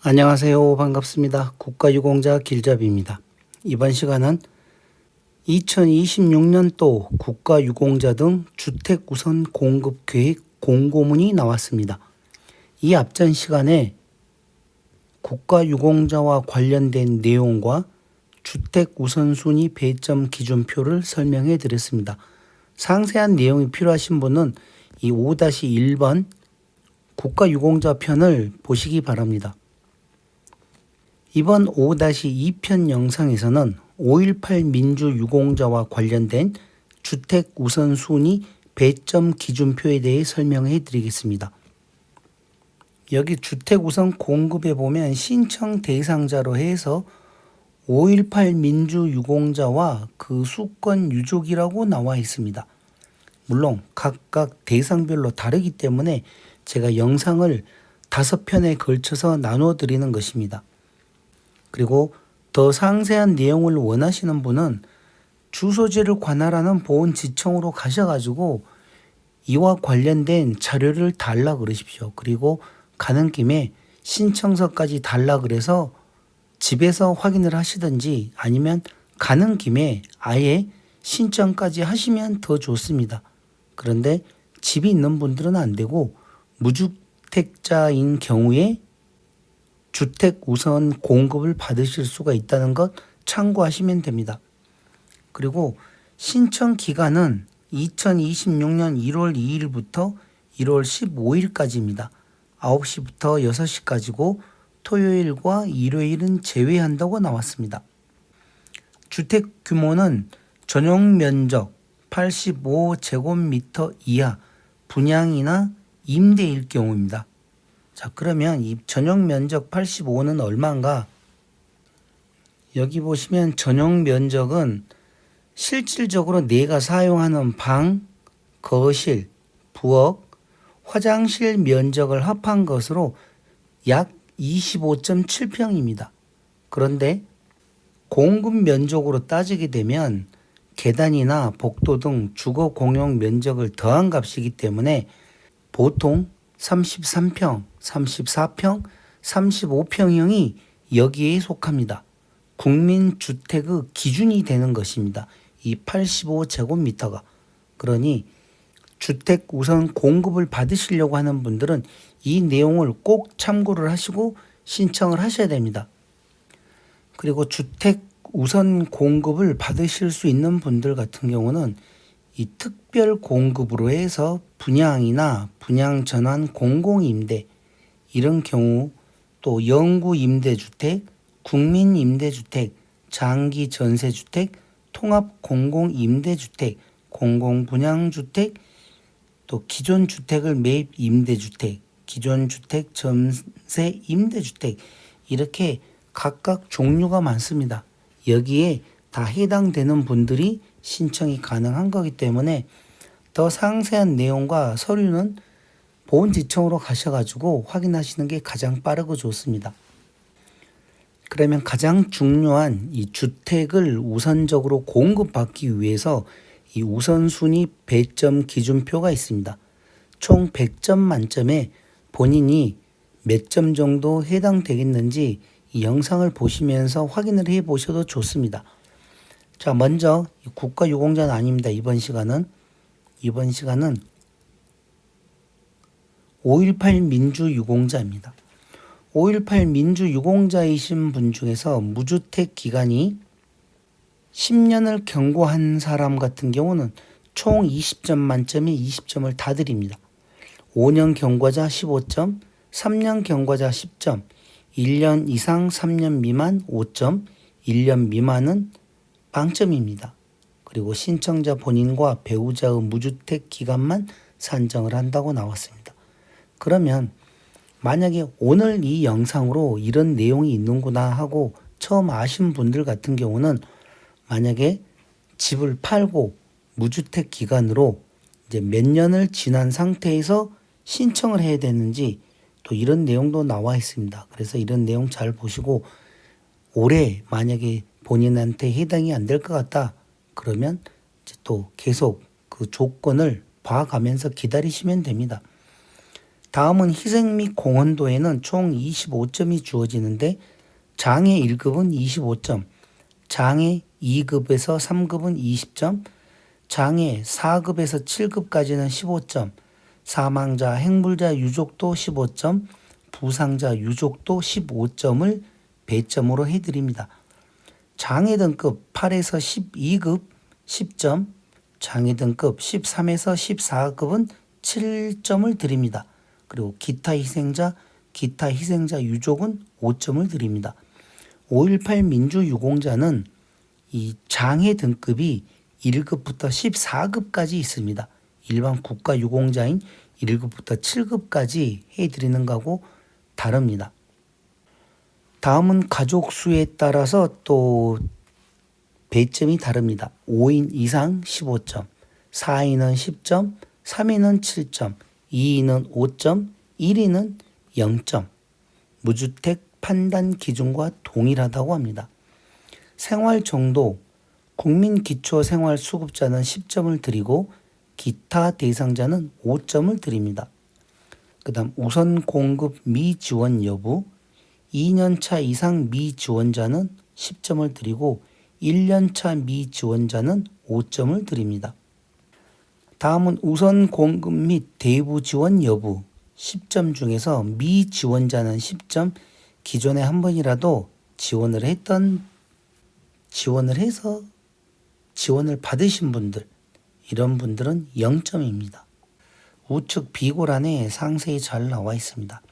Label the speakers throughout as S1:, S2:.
S1: 안녕하세요. 반갑습니다. 국가유공자 길잡이입니다. 이번 시간은 2026년도 국가유공자 등 주택우선 공급계획 공고문이 나왔습니다. 이 앞전 시간에 국가유공자와 관련된 내용과 주택우선순위 배점 기준표를 설명해 드렸습니다. 상세한 내용이 필요하신 분은 이 5-1번 국가유공자 편을 보시기 바랍니다. 이번 5-2편 영상에서는 5.18 민주유공자와 관련된 주택 우선순위 배점 기준표에 대해 설명해 드리겠습니다. 여기 주택 우선 공급에 보면 신청 대상자로 해서 5.18 민주유공자와 그 수권 유족이라고 나와 있습니다. 물론 각각 대상별로 다르기 때문에 제가 영상을 5편에 걸쳐서 나눠 드리는 것입니다. 그리고 더 상세한 내용을 원하시는 분은 주소지를 관할하는 보훈지청으로 가셔가지고 이와 관련된 자료를 달라 그러십시오. 그리고 가는 김에 신청서까지 달라 그래서 집에서 확인을 하시든지 아니면 가는 김에 아예 신청까지 하시면 더 좋습니다. 그런데 집이 있는 분들은 안 되고 무주택자인 경우에 주택 우선 공급을 받으실 수가 있다는 것 참고하시면 됩니다. 그리고 신청 기간은 2026년 1월 2일부터 1월 15일까지입니다. 9시부터 6시까지고 토요일과 일요일은 제외한다고 나왔습니다. 주택 규모는 전용 면적 85제곱미터 이하 분양이나 임대일 경우입니다. 자, 그러면 이 전용 면적 85는 얼마인가? 여기 보시면 전용 면적은 실질적으로 내가 사용하는 방, 거실, 부엌, 화장실 면적을 합한 것으로 약 25.7평입니다. 그런데 공급 면적으로 따지게 되면 계단이나 복도 등 주거 공용 면적을 더한 값이기 때문에 보통 33평, 34평, 35평형이 여기에 속합니다. 국민주택의 기준이 되는 것입니다. 이 85제곱미터가. 그러니 주택 우선 공급을 받으시려고 하는 분들은 이 내용을 꼭 참고를 하시고 신청을 하셔야 됩니다. 그리고 주택 우선 공급을 받으실 수 있는 분들 같은 경우는 이 특별 공급으로 해서 분양이나 분양 전환 공공임대 이런 경우 또 영구임대주택, 국민임대주택, 장기전세주택, 통합공공임대주택, 공공분양주택, 또 기존주택을 매입 임대주택, 기존주택 전세 임대주택 이렇게 각각 종류가 많습니다. 여기에 다 해당되는 분들이 신청이 가능한 거기 때문에 더 상세한 내용과 서류는 보훈지청으로 가셔가지고 확인하시는 게 가장 빠르고 좋습니다. 그러면 가장 중요한 이 주택을 우선적으로 공급받기 위해서 이 우선순위 배점 기준표가 있습니다. 총 100점 만점에 본인이 몇 점 정도 해당되겠는지 이 영상을 보시면서 확인을 해 보셔도 좋습니다. 자, 먼저 국가유공자는 아닙니다. 이번 시간은 5.18 민주유공자입니다. 5.18 민주유공자이신 분 중에서 무주택 기간이 10년을 경과한 사람 같은 경우는 총 20점 만점에 20점을 다 드립니다. 5년 경과자 15점, 3년 경과자 10점, 1년 이상 3년 미만 5점, 1년 미만은 빵점입니다. 그리고 신청자 본인과 배우자의 무주택 기간만 산정을 한다고 나왔습니다. 그러면 만약에 오늘 이 영상으로 이런 내용이 있는구나 하고 처음 아신 분들 같은 경우는 만약에 집을 팔고 무주택 기간으로 이제 몇 년을 지난 상태에서 신청을 해야 되는지 또 이런 내용도 나와 있습니다. 그래서 이런 내용 잘 보시고 올해 만약에 본인한테 해당이 안 될 것 같다 그러면 또 계속 그 조건을 봐가면서 기다리시면 됩니다. 다음은 희생 및 공헌도에는 총 25점이 주어지는데 장애 1급은 25점, 장애 2급에서 3급은 20점, 장애 4급에서 7급까지는 15점, 사망자, 행불자, 유족도 15점, 부상자, 유족도 15점을 배점으로 해드립니다. 장애 등급 8에서 12급 10점, 장애 등급 13에서 14급은 7점을 드립니다. 그리고 기타 희생자 유족은 5점을 드립니다. 5.18 민주유공자는 이 장애 등급이 1급부터 14급까지 있습니다. 일반 국가유공자인 1급부터 7급까지 해드리는 거하고 다릅니다. 다음은 가족 수에 따라서 또 배점이 다릅니다. 5인 이상 15점, 4인은 10점, 3인은 7점, 2인은 5점, 1인은 0점. 무주택 판단 기준과 동일하다고 합니다. 생활 정도, 국민기초생활수급자는 10점을 드리고 기타 대상자는 5점을 드립니다. 그 다음 우선 공급 미지원 여부, 2년차 이상 미지원자는 10점을 드리고 1년차 미지원자는 5점을 드립니다. 다음은 우선 공급 및 대부 지원 여부, 10점 중에서 미지원자는 10점, 기존에 한 번이라도 지원을 해서 지원을 받으신 분들, 이런 분들은 0점입니다. 우측 비고란에 상세히 잘 나와 있습니다.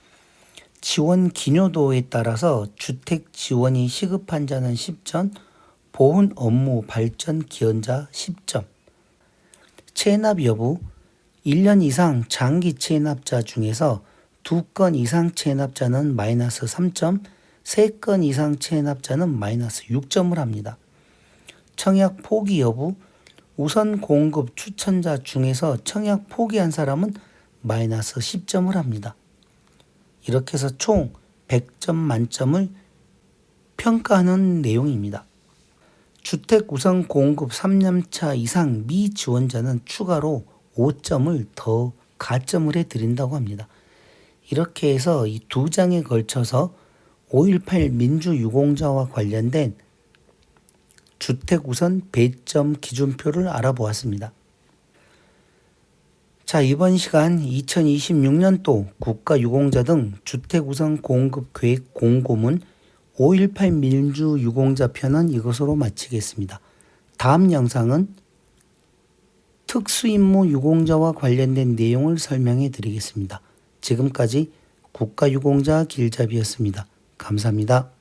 S1: 지원 기여도에 따라서 주택 지원이 시급한 자는 10점, 보훈 업무 발전 기여자 10점. 체납 여부, 1년 이상 장기 체납자 중에서 2건 이상 체납자는 마이너스 3점, 3건 이상 체납자는 마이너스 6점을 합니다. 청약 포기 여부, 우선 공급 추천자 중에서 청약 포기한 사람은 마이너스 10점을 합니다. 이렇게 해서 총 100점 만점을 평가하는 내용입니다. 주택 우선 공급 3년차 이상 미지원자는 추가로 5점을 더 가점을 해드린다고 합니다. 이렇게 해서 이 2장에 걸쳐서 5.18 민주유공자와 관련된 주택 우선 배점 기준표를 알아보았습니다. 자, 이번 시간 2026년도 국가유공자 등 주택 우선 공급 계획 공고문 5.18 민주유공자 편은 이것으로 마치겠습니다. 다음 영상은 특수임무 유공자와 관련된 내용을 설명해 드리겠습니다. 지금까지 국가유공자 길잡이였습니다. 감사합니다.